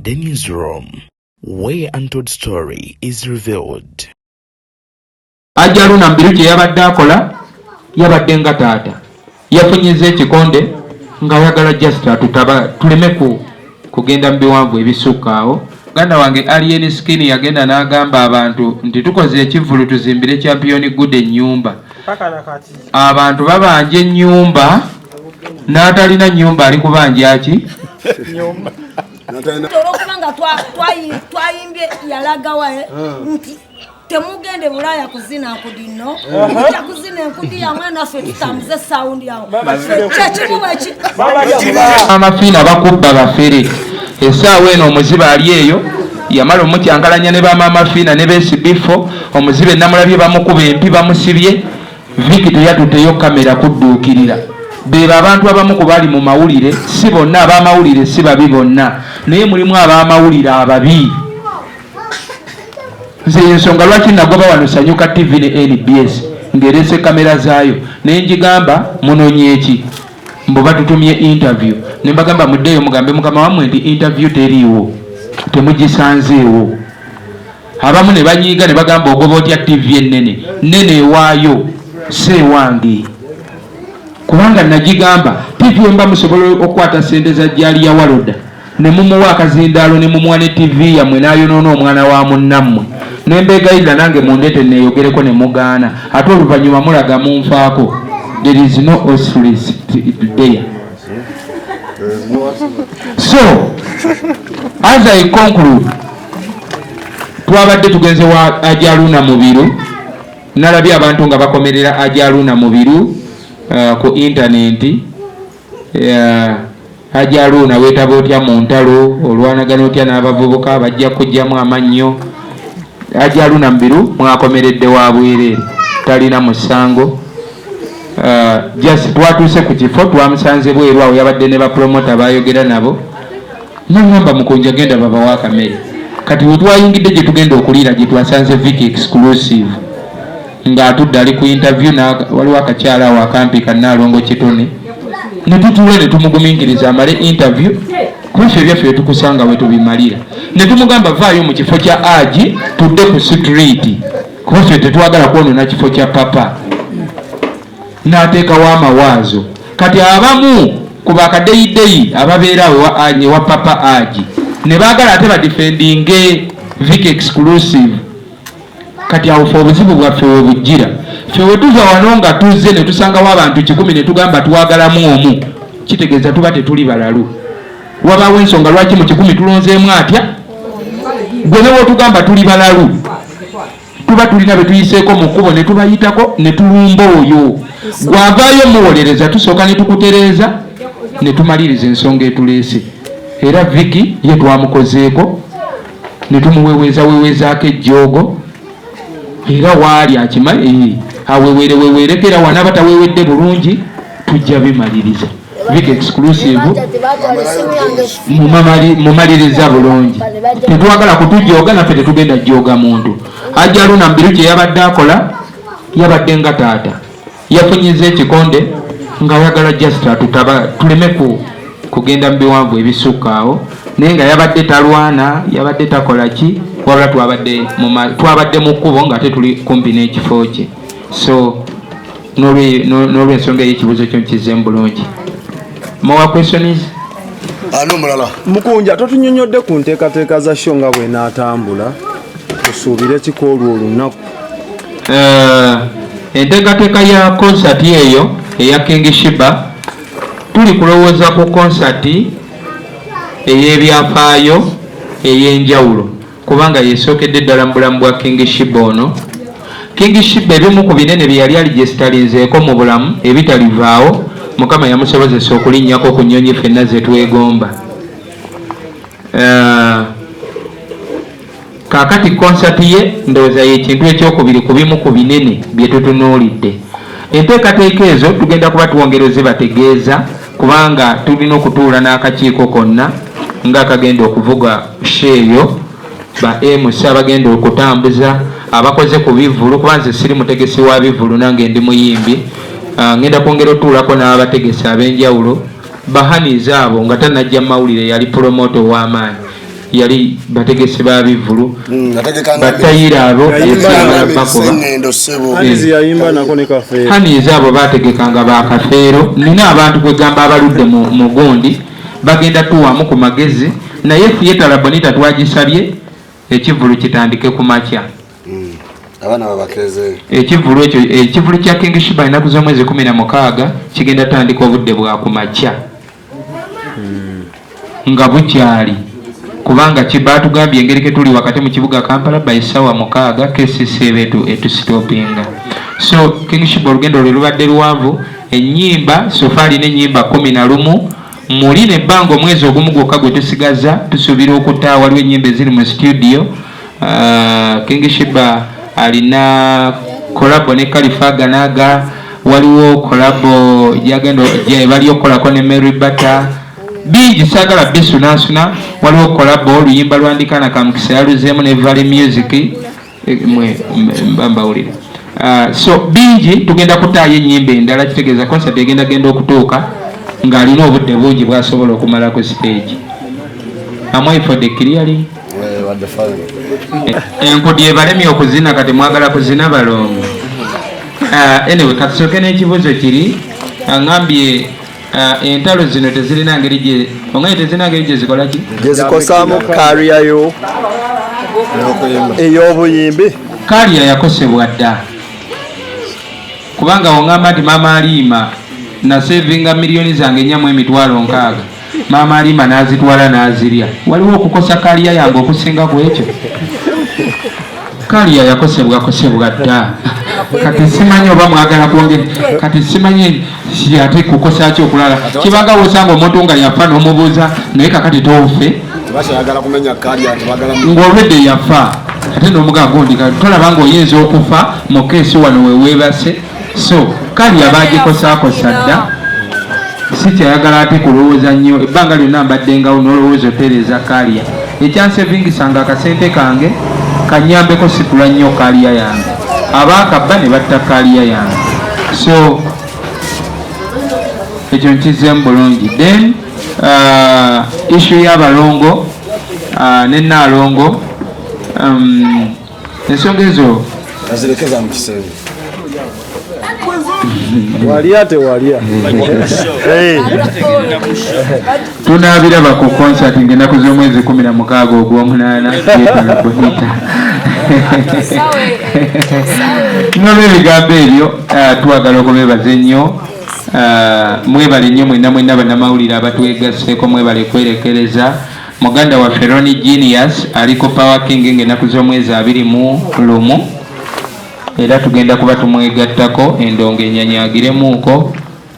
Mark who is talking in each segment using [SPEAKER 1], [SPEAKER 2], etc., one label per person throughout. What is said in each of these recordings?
[SPEAKER 1] The newsroom, where untold story is revealed.
[SPEAKER 2] Ajaluna Mbiru yabadde akola yabadde nga taata yafunyiza ekikonde nga yagala just atutaba tuleme kugenda mu biwanvu ebisukka awo. Ganda wange Alien Skin yagenda n'agamba abantu nti tukoze ekivulu tuzimbire Champion Good ennyumba. Abantu babanja ennyumba n'atalina nnyumba ali kubanja ki?
[SPEAKER 3] Olwokubanga twayimbye yalagawa nti temugende Bulaya kuzina nkudino ojja kuzina enkudi yamwe naffe tutambuze sawundi yawo kyekimuweki
[SPEAKER 2] amafiina bakubba bafere essaawa eno omuzibe ali eyo yamala omutyangalanya ne bamaama fiina ne beesibifo omuzibe namulabye bamukuba empi bamusibye Viki tuyatuteyo kamera kudduukirira beba abantu abamu ku bali mu mawulire si bonna ab'amawulire si babi bonna naye mulimu ab'amawulire ababi. Nze ensonga lwaki nagoba wano Sanyuka TV ne NBS ngerese kamera zaayo naye njigamba munoonye eki mbo batutumye interview ne mbagamba muddeeyo mugambe mukama wammwe nti interview teriiwo temugisanzeewo. Abamu ne banyiiga ne bagamba ogoba otya TV ennene nnene ewaayo seewange kubanga nagigamba TV emba musobola okukwata sente za jali ya waloda ne mumuwa akazindaalo ne mumuwa ne TV yammwe n'ayonoona omwana wa munnammwe nembegayirira nange mundete neeyogereko ne mugaana ate oluvannyuma mulaga munfaako. There is no authority there. So as I conclude, twabadde tugenze wa Ajaluna Mubiru nalabye abantu nga bakomerera Ajaluna Mubiru ku intaneti. Ajaluna weetaba otya mu ntalo olwanagana otya n'abavubuka bajja kujjamu amannyo. Ajaluna Mubiru mwakomeredde wa bwereere talina musango. Just twatuuse ku kifo twamusanze bweru awo yabadde ne bapromota bayogera nabo nangamba mukunja genda baba wa kamere kati wetwayingidde gye tugenda okuliira gye twasanze Viki exclusive ng'atudde ali ku interview waliwo akakyala awo akampi Kannaalongo Kitone ne tutuule ne tumugumiikiriza amale interview kubaffe ebyaffe tukusanga we tubimalira ne tumugamba vaayo mu kifo kya Aji tudde ku street kubaffe tetwagala kwonona kifo kya papa n'ateekawo amawaazo. Kati abamu ku bakadeyideyi ababeera awo wa papa Aji ne baagala ate badifendinge Viki exclusive. Kati awo fe obuzibu bwaffe we bujjira ffe we tuva wano nga tuzze ne tusangawo abantu 10 ne tugamba twagalamu omu kitegeeza tuba tetuli balalu. Wabaawo ensonga lwaki mu 10 tulonzeemu atya gwe ne wotugamba tuli balalu tuba tulina be tuyiseeko mu kkubo ne tubayitako ne tulumba oyo gwavaayo muwolereza tusooka ne tukutereeza ne tumaliriza ensonga etuleese. Era Viki ye twamukozeeko ne tumuweweezaako ejjoogo era waali akimanyi aweweerekera wana bataweewedde bulungi tujja bimaliriza. Viki exclusive mumaliriza bulungi tetwagala kutujooga naffe tetugenda jjooga muntu. Ajaluna Mubiru kye yabadde akola yabadde nga taata yafunyiza ekikonde nga yagala just atutaba tuleme kugenda mu biwanvu ebisukka awo naye nga yabadde talwana yabadde takola ki wabula twabadde mu kkubo nga ate tuli kumpi n'ekifo kye. So n'olwensonga y'ekibuuzo kyo nkizeemu bulungi. More questions?
[SPEAKER 4] Ano mulala.
[SPEAKER 5] Mukunja totunyonyodde ku nteekateeka za show nga bwe naatambula osuubire ki olwo olunaku?
[SPEAKER 2] Enteekateeka ya konsati eyo eya King Shiba tuli kulowooza ku konsati ey'ebyafaayo ey'enjawulo kubanga yesookedde ddala mu bulamu bwa King Shiba ono. King Shiba ebimu ku binene bye yali aligestalizeeko mu bulamu ebitalivaawo Mukama yamusobozesa okulinnyako ku nnyonyi ffenna ze twegomba. Kaakati konsati ye ndowooza y'ekintu ekyokubiri ku bimu ku binene bye tutunuulidde. Enteekateeka ezo tugenda kuba twongereze bategeeza kubanga tulina okutuula n'akakiiko konna ng'akagenda okuvuga sheeyo ba MC abagenda okutambuza abakoze ku bivulu kuba nze siri mutegesi wa bivulu nange ndi muyimbi. Ngenda kwongera otuulako n'abategesi ab'enjawulo bahaniza abo nga tanajja mawulire yali promoto w'amaanyi yali bategese ba bivulu batayira abo
[SPEAKER 5] hanizi
[SPEAKER 2] abo bategekanga bakafeero. Nina abantu kwegamba abaludde mu gundi bagenda tuwamu ku magezi naye theatre Labonita twagisabye ekivulu kitandike ku makya. Ekivulu kya King Shiba ennaku z'omwezi 16 kigenda tandika obudde bwa ku makya nga bukyali kubanga kibatugambye engeri ke tuli wakati mu kibuga Kampala by sawa 6 KCC betu etusitopinga. So King Shiba olugendo lwe lubadde luwanvu. Ennyimba sofali n'ennyimba 11 muli ne bango omwezi ogumu gwokka gwe tusigaza tusuubira okutta waliwo ennyimba eziri mu studio. King Shiba alina kolabo ne Khalifa Ganaga, waliwo kolabo yagendo bali okolako ne Mary Bata bingi sagala bisunasuna. Waliwo kolabo oluyimba lwandikana kamukisa yaluzeemu ne Valley Music mbawulire. So bingi tugenda kutaayo ennyimba endala kitegeeza concert egenda genda okutuuka ng'alina obudde bungi bw'asobola okumala ku stage. Am I for the clearing? Enkudi ebalemye okuzina kati mwagala kuzina balongo. Anyway katusooke n'ekibuuzo kiri angambye entalo zino tezirina ngeri gye ongaye tezirina ngeri gye zikola ki
[SPEAKER 5] gyezikosaamu kaliya yo ey'obuyimbi.
[SPEAKER 2] Kaliya yakosebwa dda kubanga wongamba nti Maama Alima nasevinga miliyoni zange 4,600 Maama Alima n'azitwala n'azirya. Waliwo okukosa Kaliya yange okusinga ku ekyo. Kaliya yakosebwa dda. Kati simanyi oba mwagala kwongera. Kati simanyi ate kukosa ki okulala. Kibaga osanga omuntu nga yafa n'omubuuza naye kakati tofe. Ng'olwedde yafa ate n'omugaa gundi tolaba ng'oyinza okufa mu keesi wano weweebase. So Kaliya bagikosakosa dda. Sikyayagala ate kulowooza nnyo ebbanga lyonna mbaddengawo n'olowooza otereeza Kaliya. Ekyansevingisanga akasente kange kanyambeko situla nnyo Kaliya yange. Abaakabba ne batta Kaliya yange. So ekyo nkizeemu bulungi. Then issue y'abalongo ne Naalongo ensonga ezo
[SPEAKER 5] azirekeza mu kisenge. Walya tewalya.
[SPEAKER 2] Tunaabiraba ku concert ng'ennaku z'omwezi 16 ogw'omunaana Theatre Labonita. N'olw'ebigambo ebyo twagala okubeebaza ennyo. Mwebale nnyo mwenna bannamawulire abatwegasseeko, mwebale kwerekereza. Muganda waffe Ronnie Genius aliko Power King ng'ennaku z'omwezi 21 era tugenda kuba tumwegattako endongo enyanyagiremuuko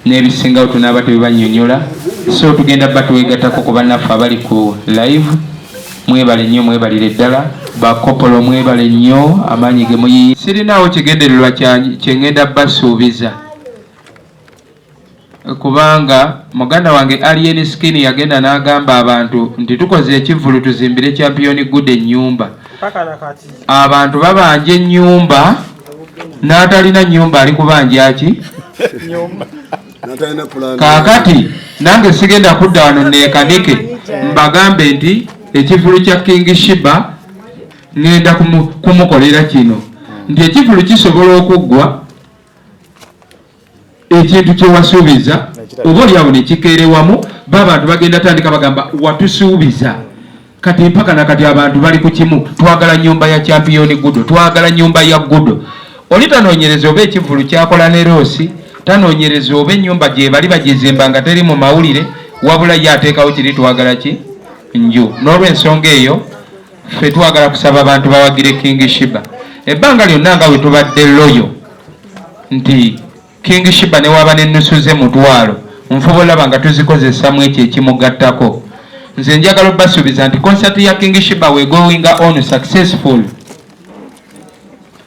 [SPEAKER 2] n'ebisingawo tunaaba tebibanyonyola. So tugenda batwegattako ku bannaffe abali ku live. Mwebale nnyo, mwebalire ddala. Bakopolo mwebale nnyo, amaanyi ge muyi. Sirinaawo kigendererwa kyengenda basuubiza kubanga muganda wange Alien Skin yagenda n'agamba abantu nti tukoze ekivulu tuzimbire Champion Good ennyumba. Abantu babanja ennyumba n'atalina nnyumba ali kubanja ki? Kaakati nange sigenda kudda wano neekanike mbagambe nti ekivulu kya King Shiba ngenda kumukolera kino nti ekivulu kisobola okuggwa ekintu kyewasuubiza oba olyawo ne kikeerewamu b'abantu bagenda tandika bagamba watusuubiza. Kati mpaka nakati abantu bali ku kimu, twagala nnyumba ya Champion Good, twagala nnyumba ya Good. Oli tanoonyereza oba ekivulu kyakola ne Roosi, tanoonyereza oba ennyumba gye bali bagizimba nga teri mu mawulire, wabula ye ateekawo kiri twagala ki? Nju. N'olw'ensonga eyo ffe twagala kusaba abantu bawagire King Shiba. Ebbanga lyonna nga we tubadde loyo nti King Shiba ne waba n'ennusu ze mutwalo nfuba olaba nga tuzikozesamu ekyo ekimugattako. Nze njagala obbasuubiza nti concert ya King Shiba we going on successful.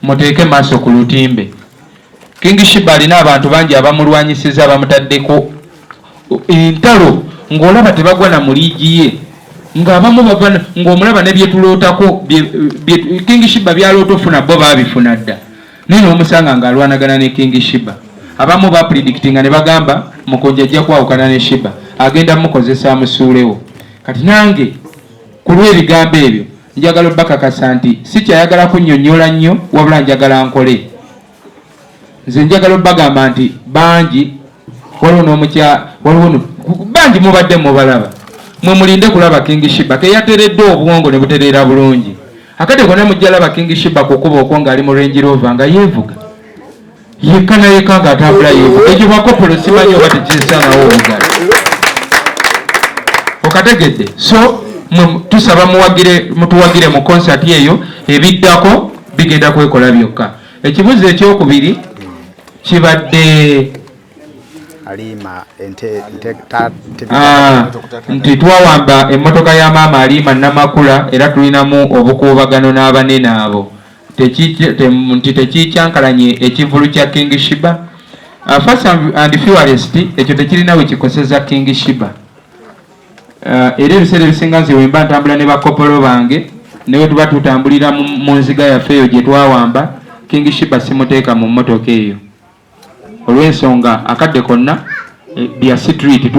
[SPEAKER 2] Muteeke maaso ku lutimbe. King Shiba alina abantu bangi abamulwanyisiza bamutaddeko entalo ng'olaba tebagwa na mu liigi ye ng'abamu bava ng'omulaba ne byetulootako King Shiba byaloota ofuna bo baabifuna dda naye n'omusanga ng'alwanagana ne King Shiba. Abamu bapredictinga ne bagamba Mukonja ajja kwawukana ne Shiba agenda mukozesa amusuulewo. Kati nange kulwa ebigambo ebyo njagala bakakasa nti sikyayagala kunnyonnyola nnyo wabula njagala nkole. Nze njagala bagamba nti bangi waliwo waliwo bangi mubadde mubalaba mwe mulinde kulaba King Shiba keyateredde obwongo ne butereera bulungi. Akade konna mujja laba King Shiba kukuba okwo ng'ali mu Range Rover nga yeevuga yekka na yekka ng'atambula yeevuga. Ekyo bakopolo simanyi oba tekisaanawo obugala okategedde. So tusaba mutuwagire mu concert eyo ebiddako bigenda kwekola byokka. Ekibuzo ekyokubiri kibadde nti twawamba emmotoka ya maama Alima Namakula era tulinamu obukuubagano n'abanene abo nti tekikyankalanye ekivulu kya King Shiba. First and fewest ekyo tekirina we kikoseza King Shiba. Era ebiseera ebisinga nze wemba ntambula ne bakopolo bange newe tuba tutambulira mu nziga yaffe eyo gye twawamba King Shiba simuteeka mu mmotoka eyo olw'ensonga akadde konna bya street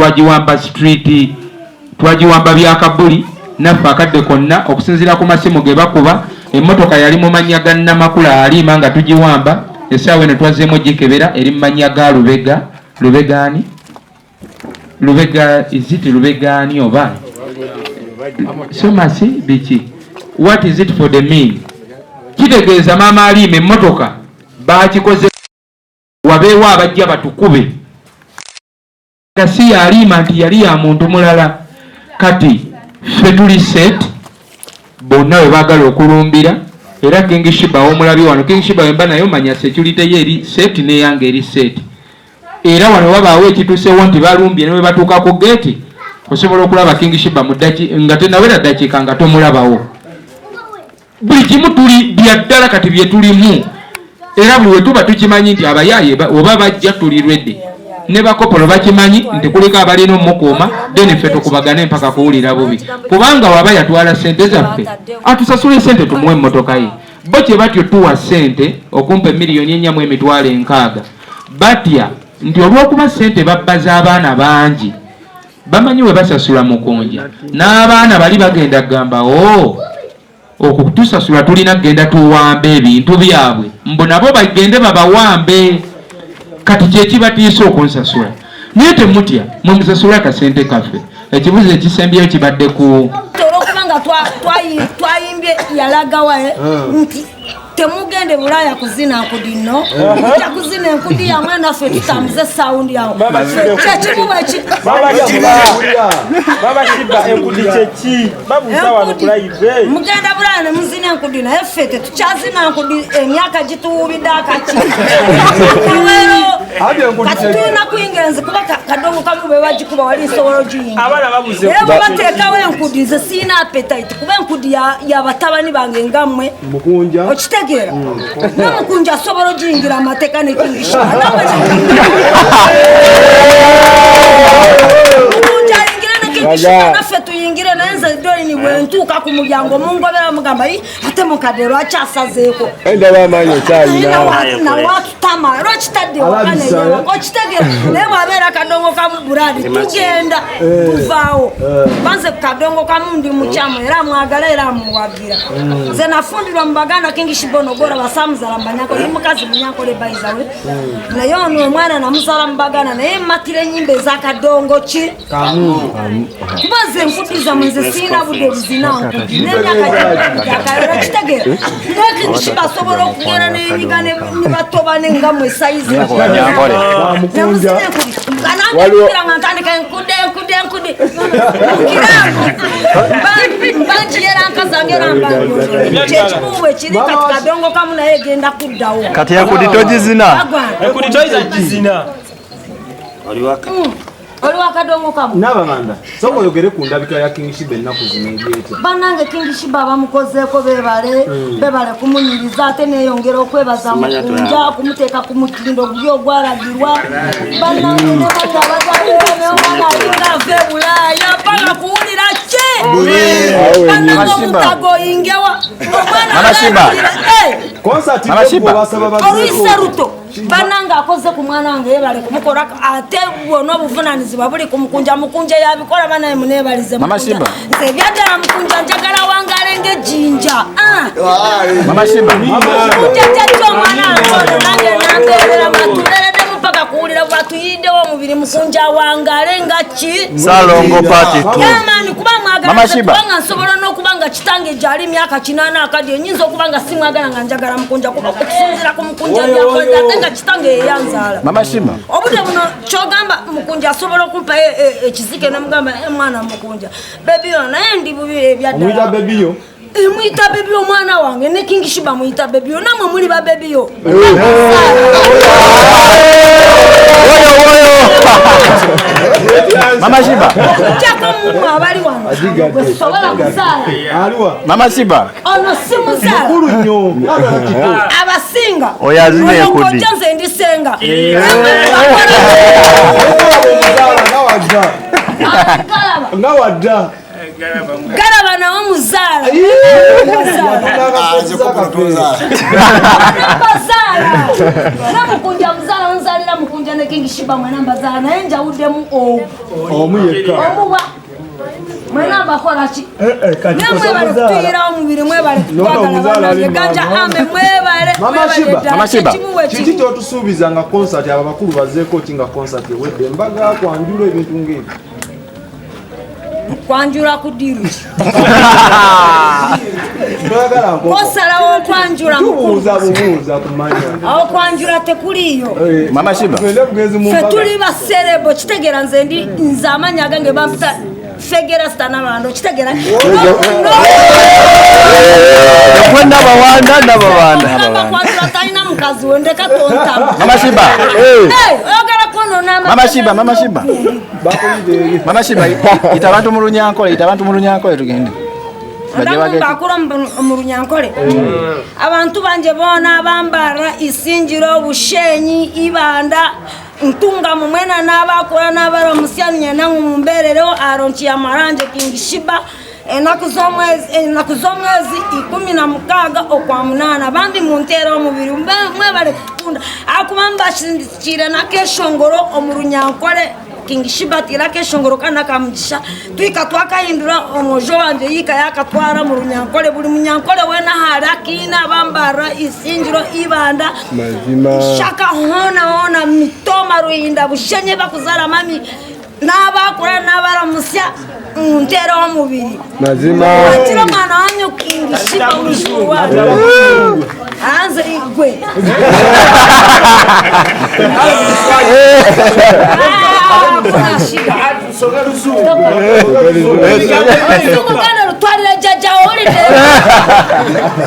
[SPEAKER 2] twagiwamba byakabuli naffe akadde konna okusinziira ku masimu ge bakuba emmotoka yali mu mannya ga Namakula Alima nga tugiwamba essaawa eno twazeemu gikebera eri mu mannya ga Lubega iziti Lubegani oba somasi biki what is it for the mean kitegeeza maama Alima emmotoka bakikoze wabeewo abajja batukube kasi ya Alima nti yali ya muntu mulala kati ffe tuli set bonna we baagala okulumbira era King Shiba omulabi wano King Shiba wemba nayo manya security ye eri set neyange eri set era wano wabaawo ekituusewo nti balumbye newe batuuka ku gate osobola okulaba King Shiba nga tenawera dakiika nga tomulabawo. Buli kimu tuli byaddala kati bye tulimu era buli we tuba tukimanyi nti abayaaye oba bajja tuli ready ne bakopolo bakimanyi nti kuliko abalina omukuuma then ffe tukubagane mpaka kuwulira bubi kubanga waba yatwala sente zaffe atusasule sente tumuwe emmotoka ye bo kye batyo tuwa sente okumpa $4,460,000 batya nti olw'okuba sente babbaza abaana bangi bamanyi we basasula mukonja n'abaana bali bagenda kugamba okutusasula tulina kugenda tuwambe ebintu byabwe mbu nabo bagende babawambe kati kyekibatiisa okunsasula naye temutya mumusasula akasente kaffe. Ekibuzo ekisembyeyo kibadde ku
[SPEAKER 3] olwokubanga twayimbye yalagawa nti temugende Bulaya kuzina nkudi nno ojja kuzina enkudi yamwe naffe tutambuze sawundi yawo kyekibuba mugenda Bulaya ne muzina enkudi naye ffe tetukyazina nkudi emyaka gituwubidde akaki kati tulina kuyingira nze kuba kadongo kamu be bagikuba wali nsobola ogiyingira era bwe bateekawo enkudi nze siina appetite kuba enkudi yabatabani bange ngammwe okitegera n'omukunja asobola ogiyingira amateeka ne King Shiba naffe tuyingire naye nze doini bwentuuka ku mulyango mungobera mugamba ate mukadde lwaki asazeeko nawatutama lwakitadde okitegeera naye bwabeera kadongo kamu Buladi tugenda tuvaawo banze kadongo kamu ndi mukyamu era mwagala era muwagira nze nafundirwa mu Baganda King Shiba onogora basamuzala mbanyako ni mukazi munyakole baizawe naye ono omwana namuzala mu Baganda naye matira ennyimba ez'akadongo ki kubaze enkudiza mwenze siina budde buzina nkudi n'emyaka kitegeera naye King Shiba asobola okugenda n'enyiga ne batoba nengamwe sayizi namuzina enkudi ananjukira nga ntandika enkude banjiyera nkazange ramba kyekibubu ekiri kati kadongo kamu naye genda kuddawo
[SPEAKER 5] kati enkudi togizina
[SPEAKER 3] oli wakadongo kamu
[SPEAKER 5] n'abamanda soka oyogere ku ndabika ya King Shiba ennaku zino ebyeta
[SPEAKER 3] bannange King Shiba bamukozeeko bebale kumunyiriza ate neeyongera okwebaza mukunja kumuteeka ku mutindo guli ogwalagirwa bannange nebata abazaleomwana alinga ave Bulaaya mpaka kuwulira kye bannange omutago oyingewa omwana oluyise ruto bananga akoze ku mwana wange bale kumukora ate bwono obuvunanyizibwa buli kumukunja mukunja yabikola banaye munebalize
[SPEAKER 6] Mama Shimba
[SPEAKER 3] nze byagala mukunja njagala wangalenge jinja
[SPEAKER 6] Mama Shimba
[SPEAKER 3] mukunja kyakyo mwana wange nange nambeerera matulere mpaka kuwulira bwatuyiddewo omubiri mukunja wangalenga ki
[SPEAKER 6] Salongo party tu
[SPEAKER 3] Yamani kuba mwagala kubanga nsobola n'okubanga kitange gyali myaka 8 akadde nyinza okubanga simwagala nga njagala mukunja kuba okusinzira ku mukunja byakoze ate nga kitange yeyanzaala
[SPEAKER 6] Mama Shimba
[SPEAKER 3] obudde buno kyogamba mukunja asobola okumpa ekizike nemugamba mwana mukunja bebiyo naye ndi bubiri ebyaddala
[SPEAKER 5] bebiyo
[SPEAKER 3] Mwita bebiyo mwana wange ne King Shiba mwita bebiyo namwe muli ba bebiyo
[SPEAKER 6] Mama Shimba
[SPEAKER 3] chako mu abali wange sobola kusala
[SPEAKER 6] Mama Shimba
[SPEAKER 3] ono simuzala
[SPEAKER 5] kulu nnyo
[SPEAKER 3] abasinga
[SPEAKER 6] oyazine ekudi
[SPEAKER 3] nze ndisenga
[SPEAKER 5] ngawadda
[SPEAKER 3] galaba nawo muzaala namukunja muzaala nzalira mukunja ne King Shiba mwena mbazaala naye njawuddemu
[SPEAKER 5] omu yekka
[SPEAKER 3] omuba mwena mbakolaki nemwebale kutuyirawo mubiri mwebale kutwagalaganja ame
[SPEAKER 6] Mama Shimba
[SPEAKER 5] kiki kyotusuubiza nga konsati abo abakulu bazeeko ki nga konsati ewedde embaga kwanjula ebintu ng'ebyo
[SPEAKER 3] kwanjula kudiru kosalawo okwanjula
[SPEAKER 5] buuza kumanya
[SPEAKER 3] awo kwanjula tekuliyo
[SPEAKER 6] Mama Shimba
[SPEAKER 3] fe tuli baserebo kitegera nze amanya gange bampita fegera sitanabando kitegera
[SPEAKER 6] kwenda bawanda
[SPEAKER 3] kwanjula talina mukazi we ndeka tontama
[SPEAKER 6] Mama Shimba
[SPEAKER 3] oyagala kwonona
[SPEAKER 6] Mama Shimba ita abantu mu Runyankole tugende
[SPEAKER 3] bakula mu Runyankole abantu banje bona bambara isinjiro bushenyi ibanda ntunga mumwena n'abakora n'abara musyanya nangu mumberereho aronki ya maranje King Shiba enaku z'omwezi 16 okwamunana bambi muntera omubiri mwe bale kukunda akuba mbashindikire nakeshongoro omu Runyankole King Shiba tira keshongoro kana kamugisha twika twakahindura omojo wanje yika yakatwara mu Runyankole buli munyankole wena harakina bambara isinjiro ibanda shaka hona mitoma ruinda bushenye bakuzara mami n'abakora n'abaramusya ntera omubiri mazima atira mwana wanyu King Shiba ujuwa anze igwe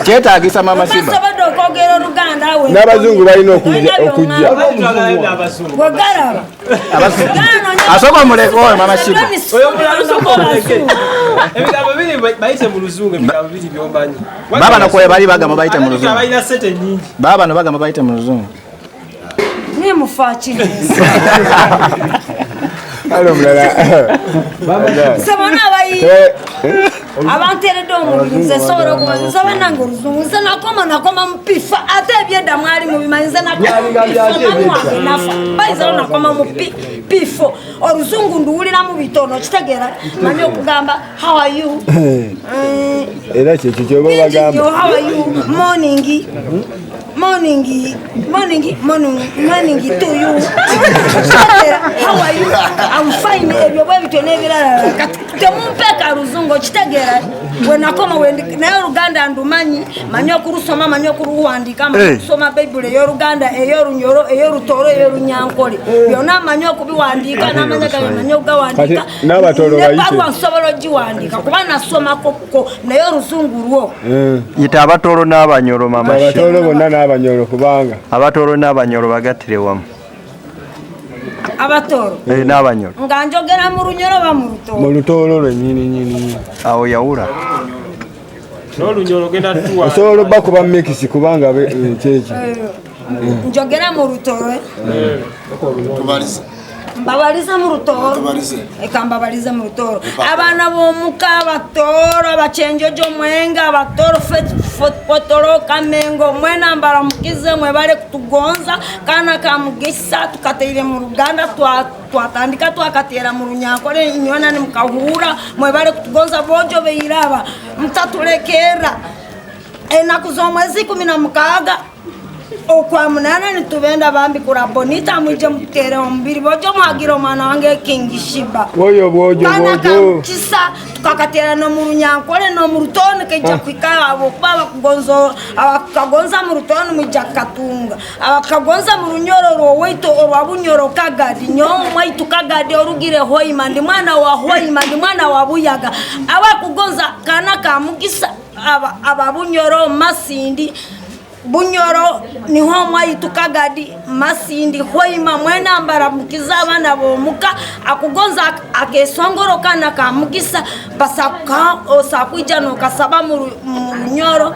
[SPEAKER 6] kyetaagisa Mama Shimba
[SPEAKER 5] n'abazungu balina okujja
[SPEAKER 6] asooka mulekooyo Mama Shimba
[SPEAKER 7] ebigambo biri bayite mu luzungu ebigambo biri byombanyi
[SPEAKER 6] baba nakoye bali bagamba bayite mu luzungu
[SPEAKER 7] balina sente nyingi
[SPEAKER 6] baba no bagamba bayite mu luzungu
[SPEAKER 3] ni mufaki
[SPEAKER 5] alo mulala
[SPEAKER 3] sabona abayi abanteredde omubiri nze sobola okubanza bananga oluzungu nze nakoma mupifa ate ebyedda mwali mubimanyi nze nakomamunafa bayizao nakoma mupifo oluzungu nduwuliramu bitono kitegeera manyi okugamba how are you
[SPEAKER 5] era kyekyo kyoba bagamba
[SPEAKER 3] how are you morning to you how are you I'm fine ebyo bwebityo n'ebirala temumpeka luzungu kitegeera wenakoma naye oluganda ndumanyi manyi okurusoma manyi okuruwandika kusoma bayibuli ey'oluganda ey'olunyolo ey'olutoro ey'olunyankole byonna manyi okubiwandiika n'amanya gabe manyi okugawandiika nebaluwa nsobola ogiwandiika kuba nasomako naye oluzungu lwo
[SPEAKER 6] yita abatolo n'abanyolo Mama Shimba
[SPEAKER 5] abatolo bonna n'abanyolo kubanga
[SPEAKER 6] abatolo n'abanyolo bagattire wamu
[SPEAKER 3] abatolo
[SPEAKER 6] n'abanyolo
[SPEAKER 3] nga njogera mu lunyolo ba
[SPEAKER 5] mu lutoolo lwennyini
[SPEAKER 6] awo yawula
[SPEAKER 7] n'olunyolo genda tuwa
[SPEAKER 5] osobola bakuba mekisi kubanga kyekyo
[SPEAKER 3] njogera mu lutolo mbabaliza mu Rutoro eka mbabaliza mu Rutoro abana bomuka abatoro abachenjojo mwenga abatoro fotoro kamengo mwena mbaramukize mwe bale kutugonza kana kamugisa tukateire mu Ruganda twatandika twakatera mu Runyankore inyona ni mukahura mwe bale kutugonza bojo beiraba mtatulekera enaku z'omwezi 16 okwa munana nitubenda bambi kura bonita mwije mutere ombiri bojo mwagira omwana wange King Shiba bojo kisa tukakatera no mu Runyankore no mu Rutone keja kwika abo baba kugonzo abakagonza mu Rutone mwija Katunga abakagonza mu Runyoro roweito orwabunyoro kagadi nyomwa itukagadi orugire hoima ndi mwana wa hoima ndi mwana wa buyaga abakugonza kana kamugisa ababunyoro Masindi Bunyoro ni homwa itukagadi Masindi hoima mwena mbaramukiza abana bomuka akugonza akesongoro kana kamugisa basaka osakwija no kasaba mu Runyoro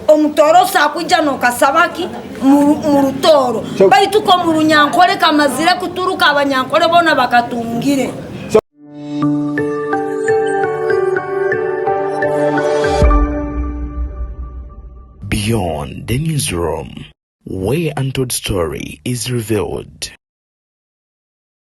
[SPEAKER 3] omutoro sakwija no kasabaki mu Rutoro baituko mu Runyankore kamazire kuturuka abanyankore bona bakatungire.
[SPEAKER 1] Beyond the newsroom, where untold story is revealed.